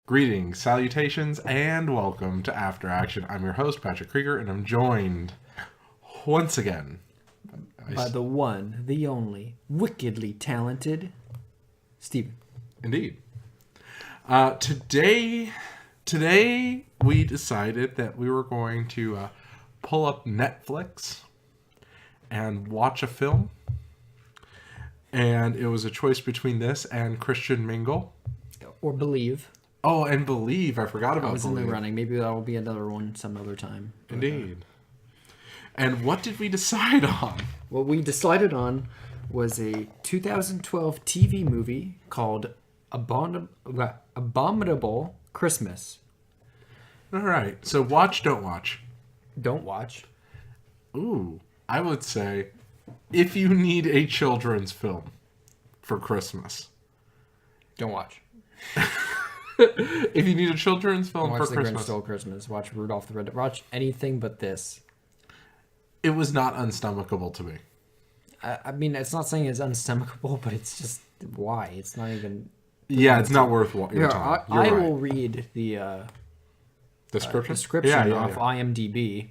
Greetings, salutations, and welcome to After Action. I'm your host, Patrick Kreeger, and I'm joined once again by the one, the only, wickedly talented Steven. Indeed. Today we decided that we were going to pull up Netflix and watch a film. And it was a choice between this and Christian Mingle. Or Believe. Oh, and Believe. I forgot about Believe. I was in the running. Maybe that will be another one some other time. Indeed. And what did we decide on? What we decided on was a 2012 TV movie called Abominable Christmas. All right. So watch, don't watch. Don't watch. Ooh. I would say if you need a children's film for Christmas. Don't watch. If you need a children's film watch for The Christmas. Grinch Stole Christmas. Watch Rudolph the Red. Watch anything but this. It was not unstomachable to me. I mean, it's not saying it's unstomachable, but it's just why? It's not even... Yeah, it's not worth your time. I will read the description off IMDb.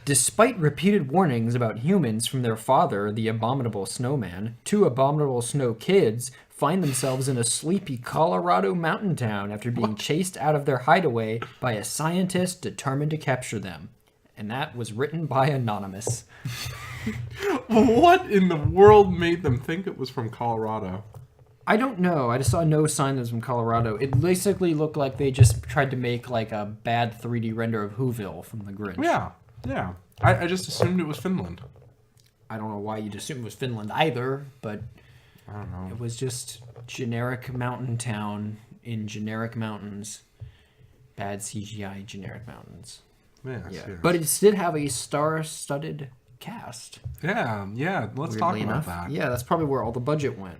Despite repeated warnings about humans from their father, the Abominable Snowman, two abominable snow kids find themselves in a sleepy Colorado mountain town after being chased out of their hideaway by a scientist determined to capture them. And that was written by Anonymous. What in the world made them think it was from Colorado? I don't know. I just saw no sign that it was from Colorado. It basically looked like they just tried to make like a bad 3D render of Whoville from The Grinch. Yeah. I just assumed it was Finland. I don't know why you'd assume it was Finland either, but I don't know. It was just generic mountain town in generic mountains. Bad CGI generic mountains. Yes. But it did have a star-studded cast. Yeah. Let's talk about that. Yeah, that's probably where all the budget went.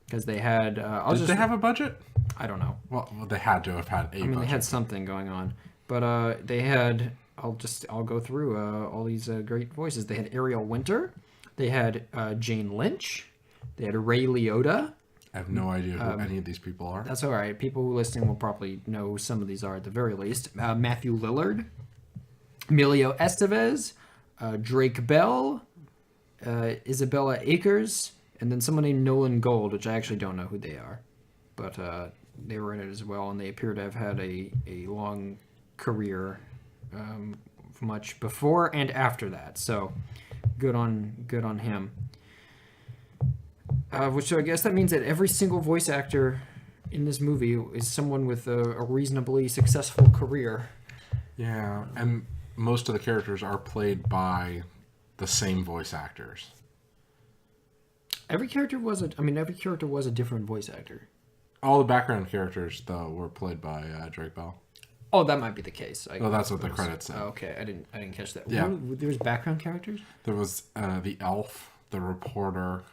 Because they had... Did they have a budget? I don't know. Well, they had to have had a budget. They had something going on. But they had... I'll go through all these great voices. They had Ariel Winter. They had Jane Lynch. They had Ray Liotta. I have no idea who any of these people are. That's all right. People who listening will probably know who some of these are at the very least. Matthew Lillard, Emilio Estevez, Drake Bell, Isabella Akers, and then someone named Nolan Gold, which I actually don't know who they are. But they were in it as well, and they appear to have had a long career much before and after that. So good on him. So I guess that means that every single voice actor in this movie is someone with a reasonably successful career. Yeah, and most of the characters are played by the same voice actors. Every character was a different voice actor. All the background characters, though, were played by Drake Bell. Oh, that might be the case. That's what the credits said. Oh, okay, I didn't catch that. Yeah. There was background characters? There was the elf, the reporter.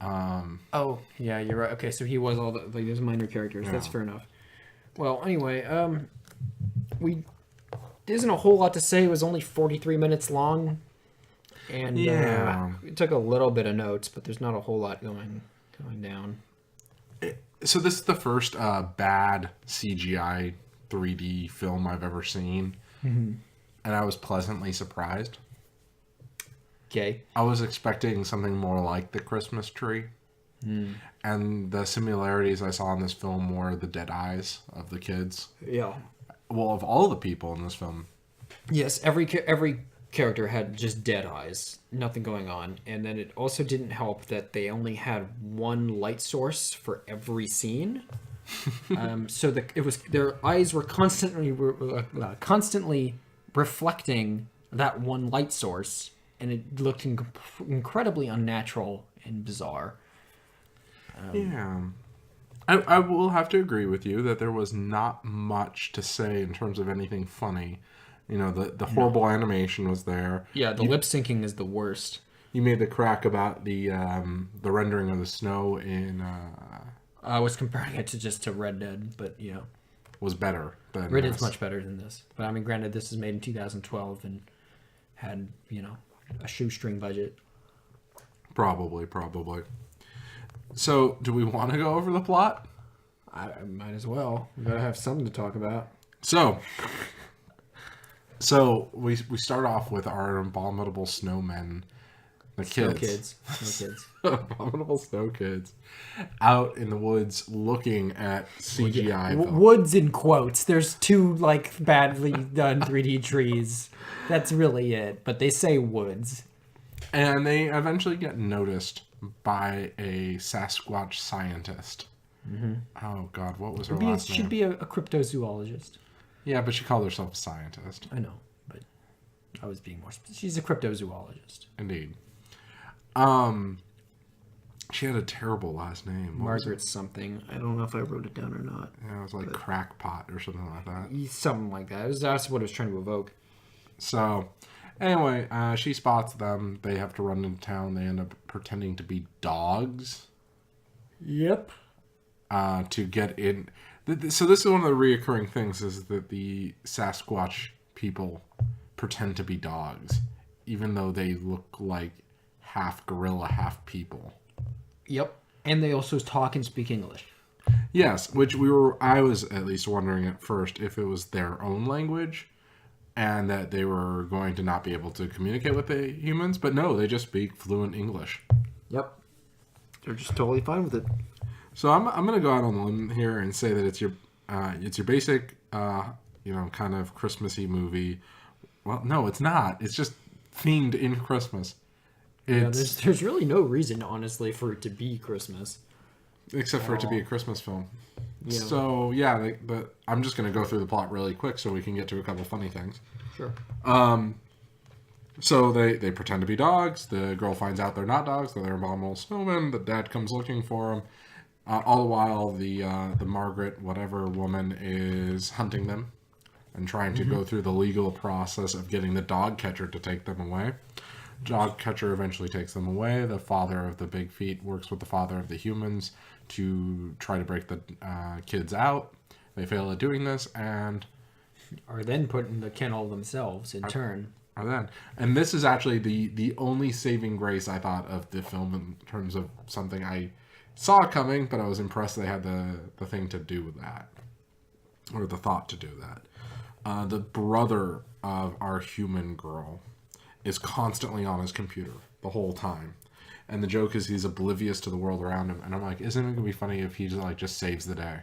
Oh, yeah, you're right. Okay, so he was all those minor characters. Yeah. That's fair enough. Well, anyway, there isn't a whole lot to say. It was only 43 minutes long, and we took a little bit of notes, but there's not a whole lot going down. So this is the first bad CGI 3D film I've ever seen, and I was pleasantly surprised. Okay. I was expecting something more like The Christmas Tree, and the similarities I saw in this film were the dead eyes of the kids. Yeah. Well, of all the people in this film. Yes, every character had just dead eyes, nothing going on, and then it also didn't help that they only had one light source for every scene. So their eyes were constantly reflecting that one light source, and it looked incredibly unnatural and bizarre. I will have to agree with you that there was not much to say in terms of anything funny. You know, the horrible animation was there. Yeah, lip syncing is the worst. You made the crack about the rendering of the snow in... I was comparing it to Red Dead, but was better than Red Dead's much better than this. But I mean, granted, this is made in 2012 and had a shoestring budget. Probably. So, do we want to go over the plot? I might as well. We gotta have something to talk about. So we start off with our abominable snowmen, the No kids. kids. No kids. Abominable snow kids out in the woods looking at CGI film. Woods in quotes. There's two like badly done 3D trees. That's really it. But they say woods. And they eventually get noticed by a Sasquatch scientist. Mm-hmm. Oh God, what was her last name? She'd be a cryptozoologist. Yeah, but she called herself a scientist. I know, but I was being more specific. She's a cryptozoologist. Indeed. She had a terrible last name. Margaret something. I don't know if I wrote it down or not. Yeah, it was like crackpot or something like that. Something like that. That's what I was trying to evoke. So, anyway, she spots them. They have to run into town. They end up pretending to be dogs. Yep. To get in. So this is one of the reoccurring things, is that the Sasquatch people pretend to be dogs, even though they look like half gorilla, half people. Yep. And they also talk and speak English. Yes, which I was at least wondering at first if it was their own language and that they were going to not be able to communicate with the humans, but no, they just speak fluent English. Yep. They're just totally fine with it. So I'm going to go out on the limb here and say that it's your basic kind of Christmassy movie. Well, no, it's not. It's just themed in Christmas. There's really no reason, honestly, for it to be Christmas. Except for it to be a Christmas film. Yeah. So, yeah, but I'm just going to go through the plot really quick so we can get to a couple funny things. Sure. So they pretend to be dogs. The girl finds out they're not dogs, they're abominable snowmen. The dad comes looking for them. All the while, the Margaret, whatever woman, is hunting them and trying to go through the legal process of getting the dog catcher to take them away. Dog catcher eventually takes them away. The father of the big feet works with the father of the humans to try to break the kids out. They fail at doing this and are then put in the kennel themselves in turn. And this is actually the only saving grace I thought of the film in terms of something I saw coming, but I was impressed they had the thing to do with that, or the thought to do that. The brother of our human girl is constantly on his computer the whole time. And the joke is he's oblivious to the world around him. And I'm like, isn't it going to be funny if he just saves the day?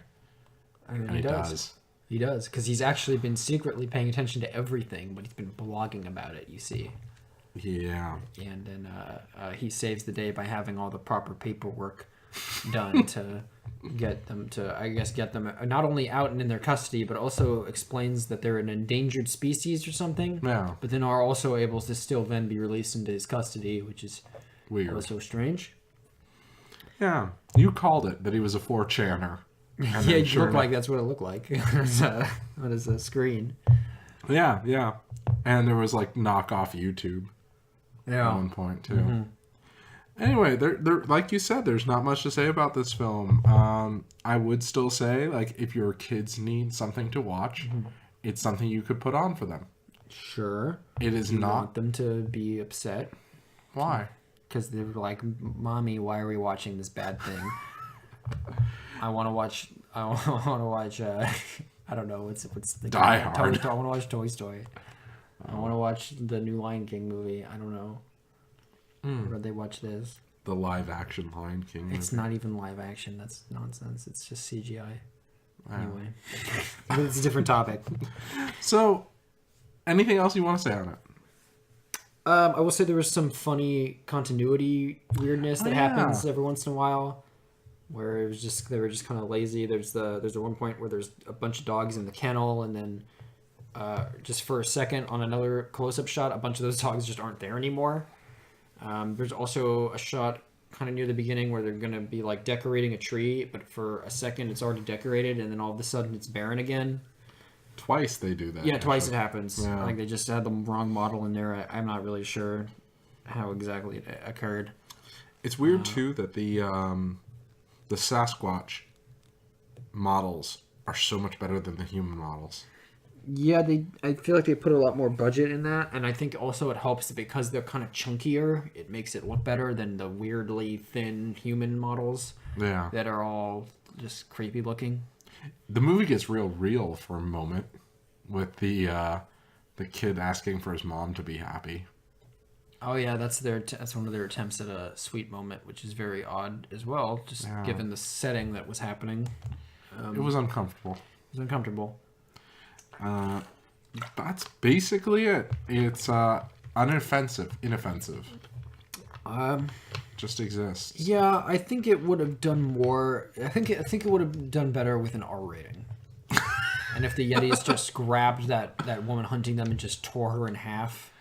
And he does. He does, because he's actually been secretly paying attention to everything, but he's been blogging about it, you see. Yeah. And then he saves the day by having all the proper paperwork done to get them not only out and in their custody, but also explains that they're an endangered species or something. Yeah. But then are also able to still then be released into his custody, which is weird. Also strange. Yeah. You called it that he was a 4chaner. Yeah, it looked like that's what it looked like. What is a screen? Yeah, yeah. And there was like knockoff YouTube at one point too. Mm-hmm. Anyway, there, like you said, there's not much to say about this film. I would still say, like, if your kids need something to watch, it's something you could put on for them. Sure. It is not. Want them to be upset? Why? Because they're like, "Mommy, why are we watching this bad thing?" I want to watch. I don't know what's the Die Hard. I want to watch Toy Story. I want to watch the new Lion King movie. I don't know. Or they watch this. The live action Lion King movie. It's not even live action. That's nonsense. It's just CGI. Anyway, it's a different topic. So, anything else you want to say on it? I will say there was some funny continuity weirdness that happens every once in a while, where it was they were just kind of lazy. There's the one point where there's a bunch of dogs in the kennel, and then just for a second on another close-up shot, a bunch of those dogs just aren't there anymore. There's also a shot kind of near the beginning where they're going to be like decorating a tree, but for a second it's already decorated, and then all of a sudden it's barren again. Twice they do that. Yeah, twice it happens. Yeah. I think they just had the wrong model in there. I'm not really sure how exactly it occurred. It's weird too that the Sasquatch models are so much better than the human models. Yeah, I feel like they put a lot more budget in that, and I think also it helps because they're kind of chunkier. It makes it look better than the weirdly thin human models Yeah. that are all just creepy looking. The movie gets real for a moment with the kid asking for his mom to be happy. Oh yeah, that's one of their attempts at a sweet moment, which is very odd as well, just Yeah. given the setting that was happening. It was uncomfortable. It was uncomfortable. That's basically it. It's inoffensive. Just exists. Yeah, I think it would have done more. I think it would have done better with an R rating. And if the Yetis just grabbed that woman hunting them and just tore her in half.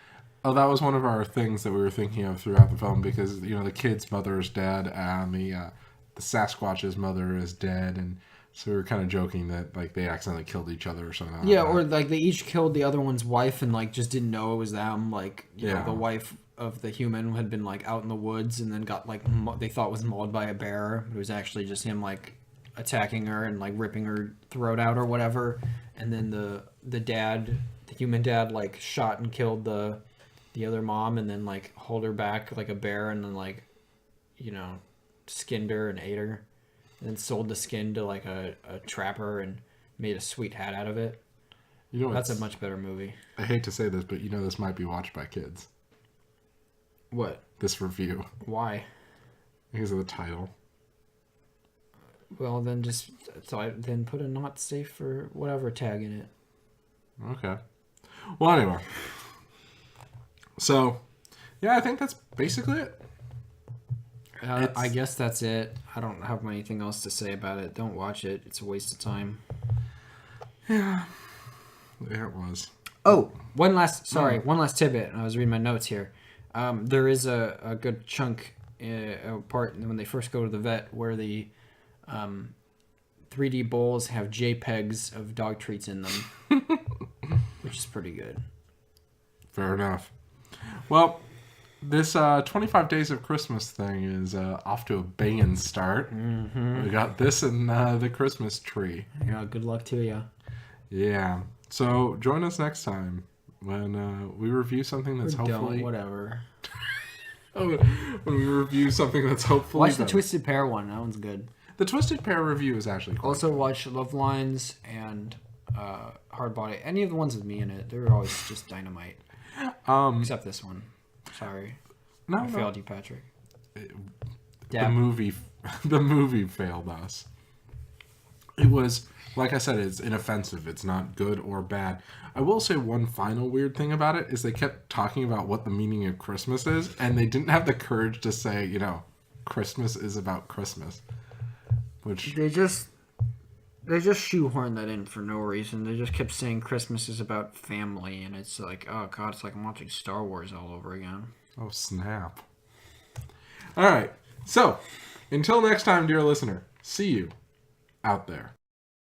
Oh, that was one of our things that we were thinking of throughout the film because the kid's mother is dead and the Sasquatch's mother is dead, and so we were kind of joking that like they accidentally killed each other or something. Yeah, like or that. like they each killed the other one's wife and like just didn't know it was them. Like you know, the wife of the human had been like out in the woods and then got like they thought was mauled by a bear. It was actually just him like attacking her and like ripping her throat out or whatever. And then the human dad, like shot and killed the other mom and then like hold her back like a bear and then like skinned her and ate her. And then sold the skin to like a trapper and made a sweet hat out of it. That's a much better movie. I hate to say this, but this might be watched by kids. What? This review. Why? Because of the title. Well, then then put a not safe for whatever tag in it. Okay. Well, anyway. So, yeah, I think that's basically it. I guess that's it. I don't have anything else to say about it. Don't watch it. It's a waste of time. Yeah. Yeah, it was. Oh, one last tidbit. I was reading my notes here. There is a good chunk, a part when they first go to the vet where the 3D bowls have JPEGs of dog treats in them, which is pretty good. Fair enough. Well, this 25 Days of Christmas thing is off to a banging start. Mm-hmm. We got this and the Christmas tree. Yeah, good luck to you. Yeah. So join us next time when we review something that's hopefully... whatever. when we review something that's hopefully... Watch the Twisted Pair one. That one's good. The Twisted Pair review is actually cool. Also watch Love Lines and Hard Body. Any of the ones with me in it. They're always just dynamite. Except this one. Sorry. I failed you, Patrick. The movie failed us. It was, like I said, it's inoffensive. It's not good or bad. I will say one final weird thing about it is they kept talking about what the meaning of Christmas is, and they didn't have the courage to say, Christmas is about Christmas. Which they just shoehorned that in for no reason. They just kept saying Christmas is about family, and it's like, oh god, it's like I'm watching Star Wars all over again. Oh snap! All right, so until next time, dear listener, see you out there.